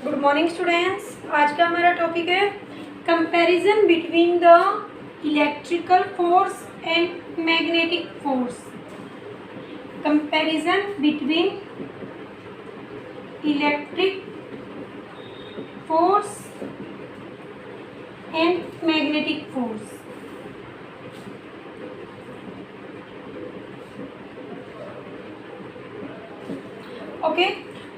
Good morning students. आज का हमारा टॉपिक है comparison between the electrical force and magnetic force. Comparison between electric force and magnetic force. Okay,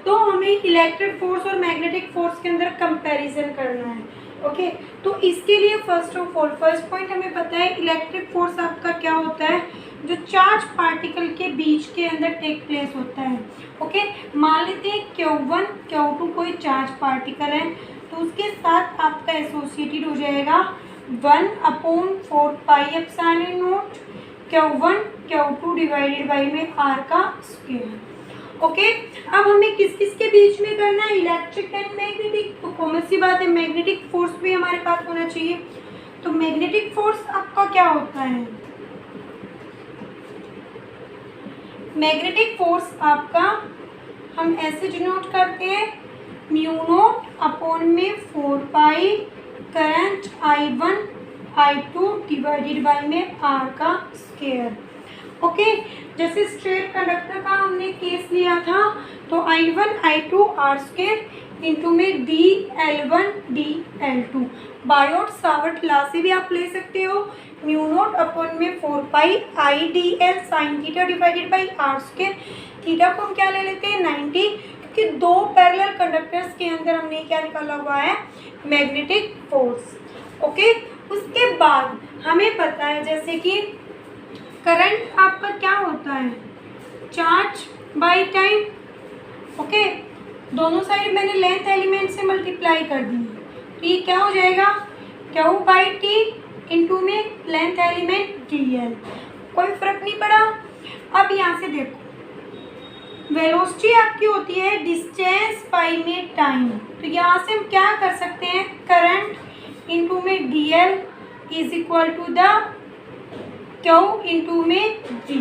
तो हमें electric force और magnetic force के अंदर कंपैरिजन करना है। ओके, तो इसके लिए first of all first point हमें पता है इलेक्ट्रिक फोर्स आपका क्या होता है, जो चार्ज पार्टिकल के बीच के अंदर टेक प्लेस होता है। ओके, मान लेते हैं Q1 Q2 कोई चार्ज पार्टिकल है, तो उसके साथ आपका एसोसिएटेड हो जाएगा 1/4 pi epsilon not Q1 Q2 divided by में R का स्क्वायर। ओके, अब हमें किस किस के बीच में करना है, इलेक्ट्रिक एंड मैग्नेटिक। तो कॉमन सी बात है मैग्नेटिक फोर्स भी हमारे पास होना चाहिए। तो मैग्नेटिक फोर्स आपका क्या होता है, मैग्नेटिक फोर्स आपका हम ऐसे डिनोट करते हैं म्यू नॉट अपॉन में 4 पाई current I1 I2 divided by में R का स्क्वायर। ओके, जैसे स्ट्रेट कंडक्टर का हमने केस लिया था, तो I1 I2 R square into में DL1 DL2। Biot Savart law से भी आप ले सकते हो, म्यू नॉट अपॉन में 4 पाई IDL sine theta divided by R square. Theta को हम क्या ले लेते हैं 90, क्योंकि दो पैरेलल कंडक्टर्स के अंदर हमने क्या निकाला हुआ है, मैग्नेटिक फोर्स। ओके, उसके बाद हमें पता है जैसे कि करंट आपका क्या होता है, चार्ज बाई टाइम। ओके, दोनों साइड मैंने लेंथ एलिमेंट से मल्टीप्लाई कर दी, तो ये क्या हो जाएगा Q बाई टी इंटू में लेंथ एलिमेंट DL। कोई फर्क नहीं पड़ा। अब यहाँ से देखो वेलोसिटी आपकी होती है डिस्टेंस बाई में टाइम, तो यहाँ से हम क्या कर सकते हैं, करंट इंटू में DL is equal to the Q into में V।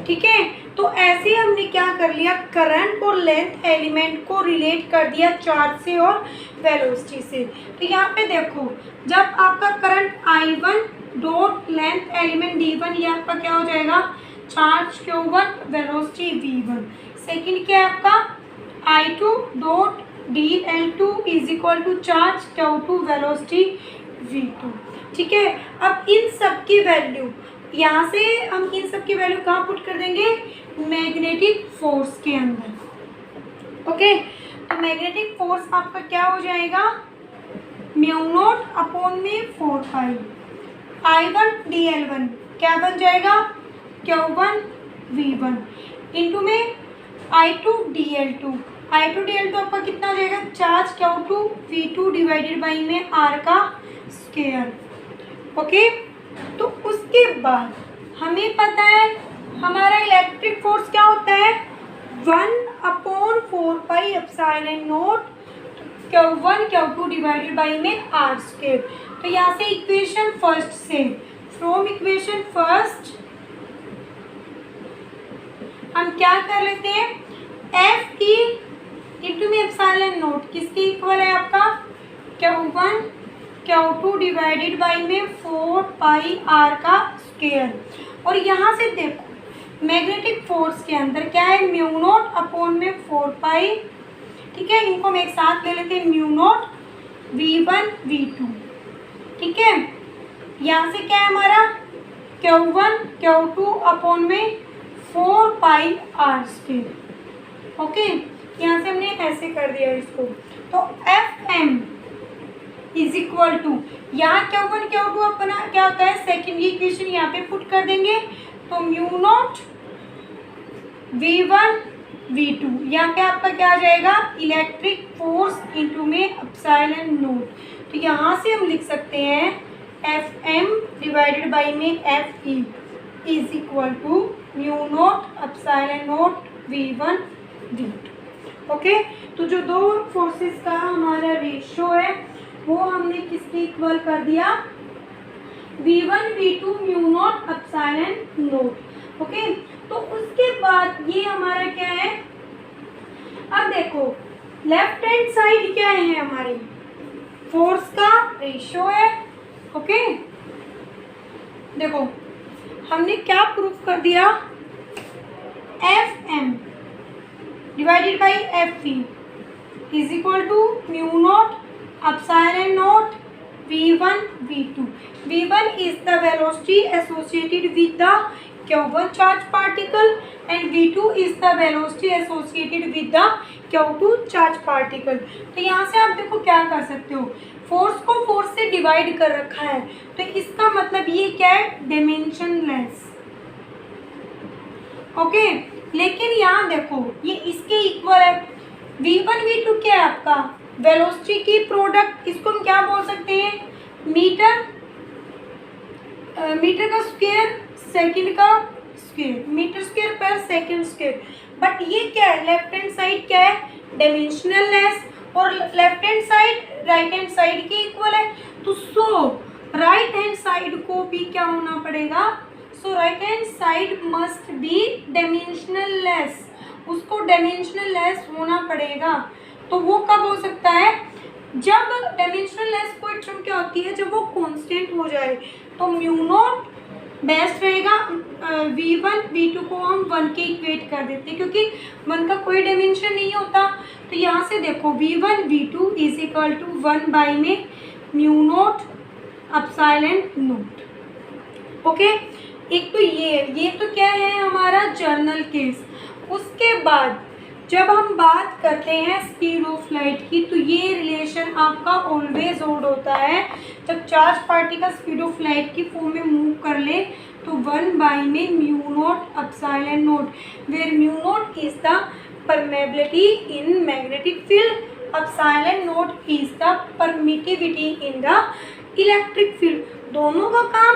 ठीक है, तो ऐसे हमने क्या कर लिया, करंट और लेंथ एलिमेंट को रिलेट कर दिया चार्ज से और वेलोसिटी से। तो यहाँ पे देखो जब आपका current I1 dot length element D1, ये आपका क्या हो जाएगा, charge Q1 velocity V1। Second क्या है आपका I2 dot DL2 is equal to charge Q2 velocity V2। ठीक है, अब इन सब की वैल्यू यहाँ से हम इन सब की वैल्यू कहाँ पुट कर देंगे, मैग्नेटिक फोर्स के अंदर। ओके, तो मैग्नेटिक फोर्स आपका क्या हो जाएगा, म्यू नॉट अपॉन में 4 पाई I1 DL1 क्या बन जाएगा, Q1 V1 इंटू में I2 DL2। I2 DL2 आपका कितना हो जाएगा, charge Q2 V2 divided by में R का स्क्वायर। ओके, तो उसके बाद हमें पता है हमारा इलेक्ट्रिक फोर्स क्या होता है, 1/4 pi epsilon not Q1 Q2 divided by में R स्क्वायर। तो यहाँ से इक्वेशन फर्स्ट से, फ्रॉम इक्वेशन फर्स्ट हम क्या कर लेते हैं, FE इंटू में एप्सिलॉन नॉट किसके इक्वल है आपका, Q1 Q2 डिवाइडेड बाई में 4 पाई R का स्क्वायर। और यहाँ से देखो मैग्नेटिक फोर्स के अंदर क्या है, म्यू नॉट अपॉन में 4 पाई। ठीक है, इनको हम एक साथ ले लेते हैं, म्यू नॉट V1 V2। ठीक है, यहाँ से क्या है हमारा Q1 Q2 अपॉन में 4 पाई R स्क्वायर। ओके, यहाँ से हमने ऐसे कर दिया इसको, तो FM इज इक्वल टू, यहाँ Q1 Q2 अपना क्या होता है, सेकेंड इक्वेशन यहाँ पे पुट कर देंगे, तो म्यू नॉट V1 V2, यहाँ पे आपका क्या आ जाएगा, इलेक्ट्रिक फोर्स इंटू में एप्सिलॉन नॉट। तो यहाँ से हम लिख सकते हैं FM डिवाइडेड बाई में FE is equal to mu not epsilon naught V1 V2। Okay, तो जो दो फोर्सेस का हमारा रेशियो है वो हमने किसके इक्वल कर दिया, V1 V2 mu naught epsilon not. Okay, तो उसके बाद ये हमारा क्या है, अब देखो लेफ्ट हैंड साइड क्या है हमारी, फोर्स का रेशियो है। ओके, देखो हमने क्या प्रूफ कर दिया, F M divided by F V is equal to mu not epsilon naught V1 V2. V1 is the velocity associated with the Q1 charge particle and V2 is the velocity associated with the Q2 charge particle. तो यहाँ से आप देखो क्या कर सकते हो, force को फोर्स से डिवाइड कर रखा है, तो इसका मतलब ये क्या है, डायमेंशनलेस। ओके, लेकिन यहाँ देखो ये इसके इक्वल है। V1 V2 क्या है आपका, वेलोसिटी की प्रोडक्ट, इसको हम क्या बोल सकते हैं, मीटर का स्क्वायर सेकंड का स्क्वायर, मीटर स्क्वायर पर सेकंड स्क्वायर। बट ये क्या है, लेफ्ट हैंड साइड क्या है, डायमेंशनलेस, और left hand side right hand side के इक्वल है। तो सो राइट हैंड साइड को भी क्या होना पड़ेगा, so right hand side must be dimensionless, उसको डायमेंशनलेस होना पड़ेगा। तो वो कब हो सकता है, जब डायमेंशनलेस कोई टर्म क्या होती है, जब वो कांस्टेंट हो जाए। तो म्यू नॉट बेस्ट रहेगा, V1 V2 को हम 1 के इक्वेट कर देते हैं क्योंकि 1 का कोई डायमेंशन नहीं होता। तो यहाँ से देखो V1 V2 is equal to 1 by में mu not epsilon not. Okay, एक तो ये तो क्या है हमारा जर्नल केस। उसके बाद जब हम बात करते हैं स्पीड ऑफ लाइट की, तो ये रिलेशन आपका ऑलवेज होल्ड होता है। जब charge particle speed of light की फॉर्म में मूव कर ले तो 1 बाई में mu not epsilon naught, where mu naught is the permeability in magnetic field, epsilon naught is the permittivity in the electric field. दोनों का काम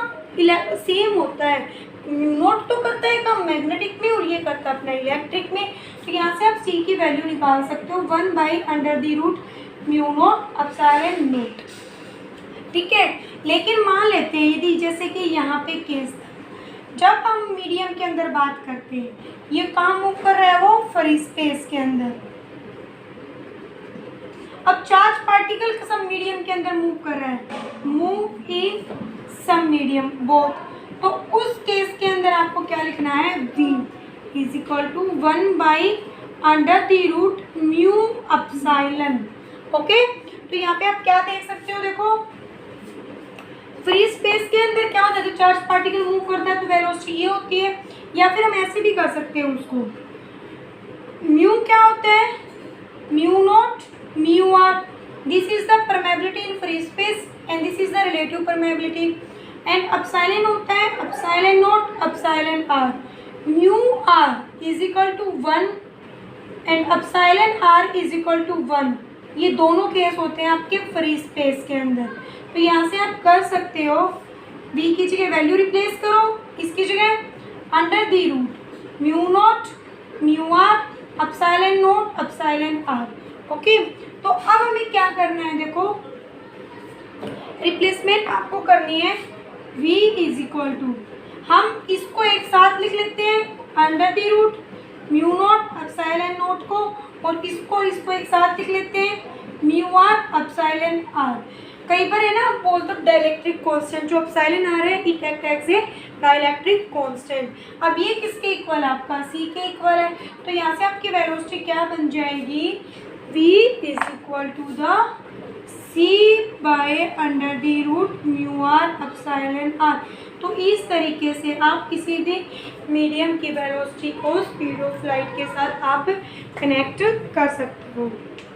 सेम होता है, म्यू नॉट तो करता है काम मैग्नेटिक में और ये करता है अपना इलेक्ट्रिक में। तो यहाँ से आप सी की वैल्यू निकाल सकते हो 1 by under the root mu not epsilon naught. ठीक है, लेकिन मान लेते हैं यदि जैसे कि यहाँ पे केस था, जब हम मीडियम के अंदर बात करते हैं, ये कहाँ मूव कर रहा है, वो फ्री स्पेस के अंदर। अब चार्ज पार्टिकल का सब मीडियम के अंदर मूव कर रहा है, move in some medium both. तो उस केस के अंदर आपको क्या लिखना है, V is equal to 1 by under the root mu epsilon. Okay, तो यहाँ पे आप क्या देख सकते हो, देखो फ्री स्पेस के अंदर क्या होता है, तो चार्ज पार्टिकल मूव करता है तो वेलोसिटी ये होती है, या फिर हम ऐसे भी कर सकते हैं उसको, म्यू क्या होता है, mu naught mu R, this is the permeability in free space and this is the relative permeability, and epsilon होता है epsilon naught epsilon R, mu R is equal to 1 and epsilon R is equal to 1। ये दोनों case होते हैं आपके free space के अंदर। तो यहाँ से आप कर सकते हो, v की जगह वैल्यू रिप्लेस करो, इसकी जगह under the root mu naught mu R epsilon naught epsilon R. Okay, तो अब हमें क्या करना है, देखो रिप्लेसमेंट आपको करनी है, v इज इक्वल टू, हम इसको एक साथ लिख लेते हैं under the root mu not epsilon naught को, और इसको एक साथ लिख लेते हैं म्यू आर एप्सिलॉन आर। कई बार है ना आप बोलते हो डाइलेक्ट्रिक कांस्टेंट, जो एप्सिलॉन आर है it act as a dielectric constant. अब ये किसके इक्वल है, आपका सी के इक्वल है। तो यहाँ से आपकी वेलोसिटी क्या बन जाएगी, v is equal to the c by under the root mu R epsilon R. तो इस तरीके से आप किसी भी मीडियम की वेलोसिटी को स्पीड ऑफ लाइट के साथ आप कनेक्ट कर सकते हो।